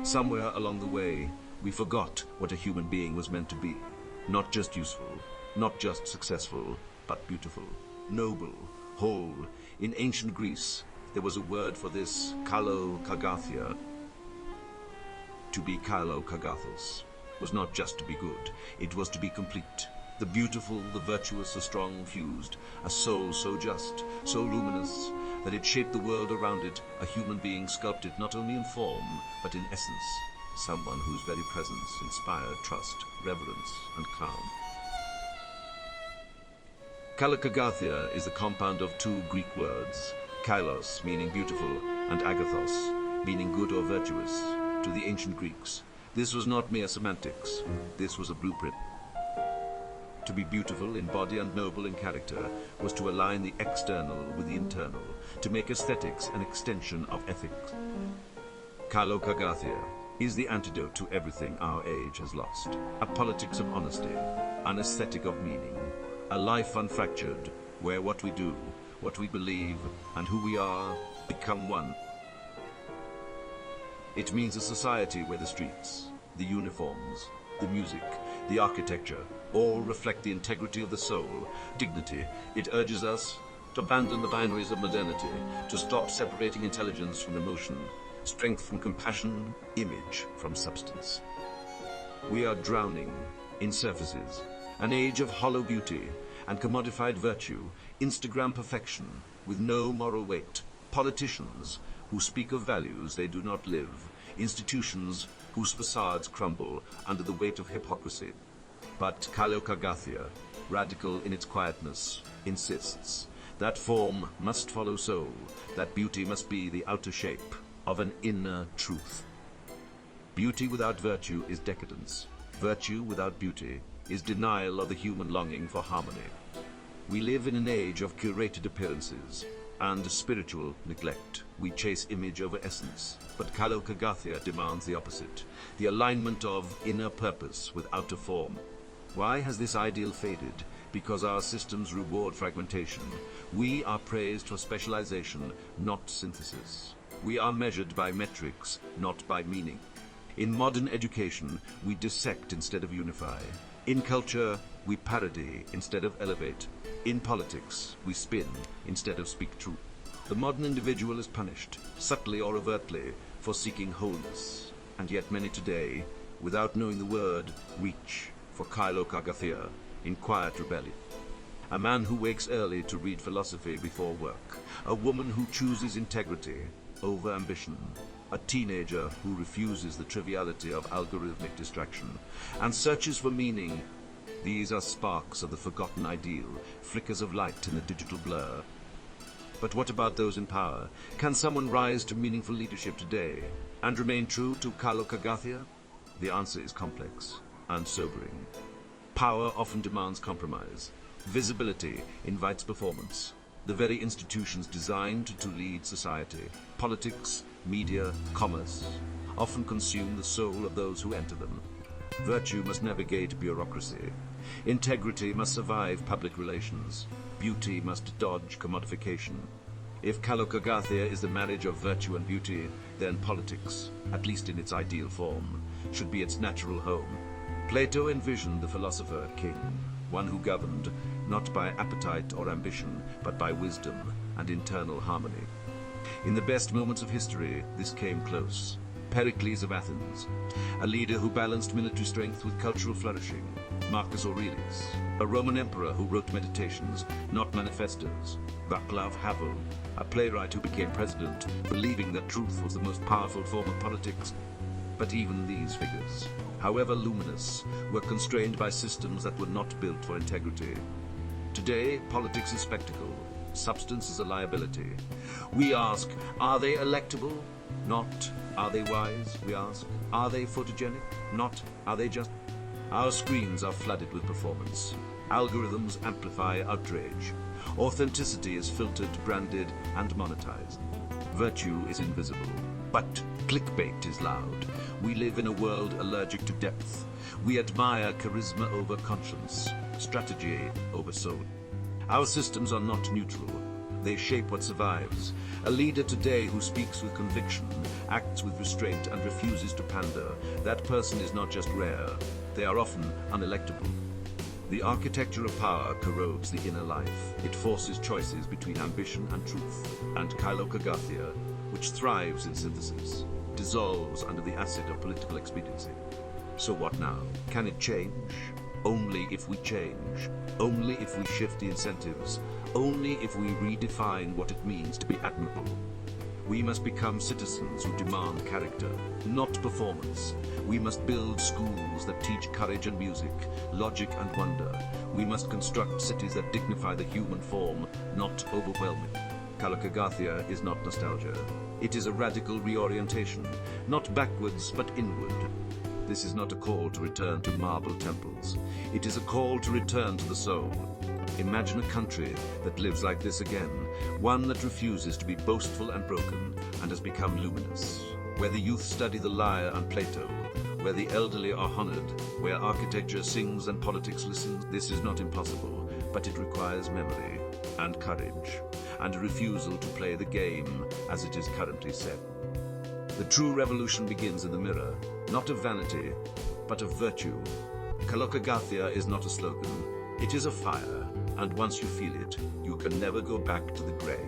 Somewhere along the way, we forgot what a human being was meant to be. Not just useful, not just successful, but beautiful, noble, whole. In ancient Greece, there was a word for this, Kalokagathia. To be Kalokagathos was not just to be good, it was to be complete. The beautiful, the virtuous, the strong fused, a soul so just, so luminous, that it shaped the world around it, a human being sculpted not only in form, but in essence, someone whose very presence inspired trust, reverence, and calm. Kalokagathia is the compound of two Greek words, kalos, meaning beautiful, and agathos, meaning good or virtuous. To the ancient Greeks, this was not mere semantics, this was a blueprint. To be beautiful in body and noble in character was to align the external with the internal, to make aesthetics an extension of ethics. Kalokagathia is the antidote to everything our age has lost. A politics of honesty, an aesthetic of meaning, a life unfractured, where what we do, what we believe, and who we are become one. It means a society where the streets, the uniforms, the music, the architecture, all reflect the integrity of the soul, dignity. It urges us to abandon the binaries of modernity, to stop separating intelligence from emotion, strength from compassion, image from substance. We are drowning in surfaces, an age of hollow beauty and commodified virtue, Instagram perfection with no moral weight, politicians who speak of values they do not live, institutions whose facades crumble under the weight of hypocrisy. But Kalokagathia, radical in its quietness, insists that form must follow soul, that beauty must be the outer shape of an inner truth. Beauty without virtue is decadence. Virtue without beauty is denial of the human longing for harmony. We live in an age of curated appearances and spiritual neglect. We chase image over essence, but Kalokagathia demands the opposite, the alignment of inner purpose with outer form. Why has this ideal faded? Because our systems reward fragmentation. We are praised for specialization, not synthesis. We are measured by metrics, not by meaning. In modern education, we dissect instead of unify. In culture, we parody instead of elevate. In politics, we spin instead of speak truth. The modern individual is punished, subtly or overtly, for seeking wholeness. And yet many today, without knowing the word, reach for Kalokagathia in quiet rebellion. A man who wakes early to read philosophy before work. A woman who chooses integrity over ambition. A teenager who refuses the triviality of algorithmic distraction and searches for meaning. These are sparks of the forgotten ideal, flickers of light in the digital blur. But what about those in power? Can someone rise to meaningful leadership today and remain true to Kalokagathia? The answer is complex and sobering. Power often demands compromise. Visibility invites performance. The very institutions designed to lead society, politics, media, commerce, often consume the soul of those who enter them. Virtue must navigate bureaucracy. Integrity must survive public relations. Beauty must dodge commodification. If Kalokagathia is the marriage of virtue and beauty, then politics, at least in its ideal form, should be its natural home. Plato envisioned the philosopher king, one who governed not by appetite or ambition, but by wisdom and internal harmony. In the best moments of history, this came close. Pericles of Athens, a leader who balanced military strength with cultural flourishing. Marcus Aurelius, a Roman emperor who wrote meditations, not manifestos. Václav Havel, a playwright who became president, believing that truth was the most powerful form of politics. But even these figures, however luminous, were constrained by systems that were not built for integrity. Today, politics is spectacle. Substance is a liability. We ask, are they electable? Not, are they wise? We ask, are they photogenic? Not, are they just? Our screens are flooded with performance. Algorithms amplify outrage. Authenticity is filtered, branded, and monetized. Virtue is invisible, but clickbait is loud. We live in a world allergic to depth. We admire charisma over conscience, strategy over soul. Our systems are not neutral. They shape what survives. A leader today who speaks with conviction, acts with restraint, and refuses to pander, that person is not just rare, they are often unelectable. The architecture of power corrodes the inner life. It forces choices between ambition and truth. And Kalokagathia, which thrives in synthesis, dissolves under the acid of political expediency. So what now? Can it change? Only if we change. Only if we shift the incentives. Only if we redefine what it means to be admirable. We must become citizens who demand character, not performance. We must build schools that teach courage and music, logic and wonder. We must construct cities that dignify the human form, not overwhelming. Kalokagathia is not nostalgia. It is a radical reorientation, not backwards but inward. This is not a call to return to marble temples. It is a call to return to the soul. Imagine a country that lives like this again, one that refuses to be boastful and broken and has become luminous, where the youth study the lyre and Plato, where the elderly are honored, where architecture sings and politics listens. This is not impossible, but it requires memory and courage and a refusal to play the game as it is currently set. The true revolution begins in the mirror, not of vanity, but of virtue. Kalokagathia is not a slogan, it is a fire, and once you feel it, you can never go back to the grey.